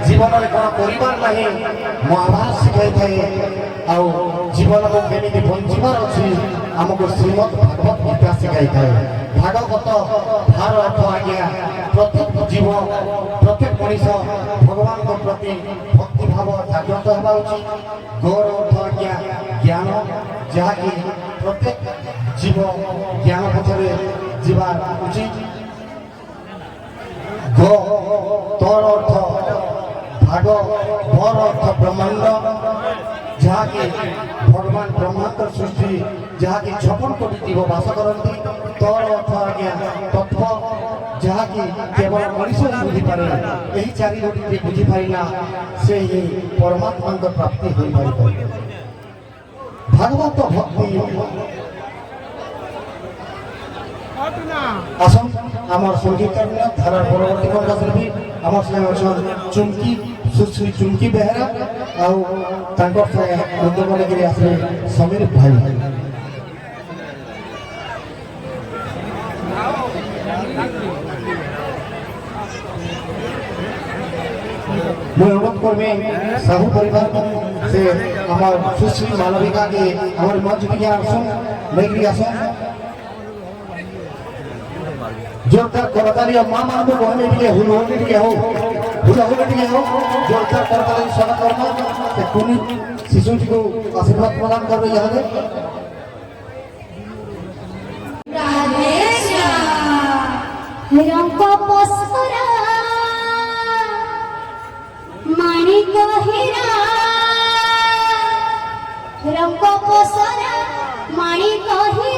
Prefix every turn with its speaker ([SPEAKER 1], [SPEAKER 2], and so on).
[SPEAKER 1] जीवन में कौन परिवार नहीं महाभारत शिखाई थाए आउ जीवन को केमी बंचार अच्छी आमको श्रीमद भागवत गीता शिखाई थाए भागवत भार अर्थ आज्ञा प्रत्येक जीव प्रत्येक मनीष भगवान प्रति भक्ति भाव जागृत होगा उचित गौर अर्थ आज्ञा ज्ञान जहाँकि प्रत्येक जीव ज्ञान पथरे जीवा उचित ग तर अर्थ भाग बर अर्थ ब्रह्मांड जहाँकि भगवान ब्रह्मांड सृष्टि जहाँकि 56 कोटी जीव बास करती तर अर्थ आज्ञा तत्व जहाँकि केवल मनीष ही बुझीपे यही चारि गोटी बुझीपारा से ही परमात्मा प्राप्ति हो पार भागवत भक्ति आसम आमर संगीत धारा परवर्ती कलाशिल्पी आम संगे चुमकी सुश्री चुमकी बेहेरा नृत्य करके आसे समीर भाई मैं अनुरोध करमी साहू परिवार से हमार सुश्री मालविका के हमारे मंच के आसन लेकर आसन जोरदार करताली माँ मान को कहने के हुल होने के हो जोरदार करताली स्वागत करना कुनी शिशु जी को आशीर्वाद प्रदान कर रही है
[SPEAKER 2] रंग पसरा माणिक हीरा रंग पसरा माणिक हीरा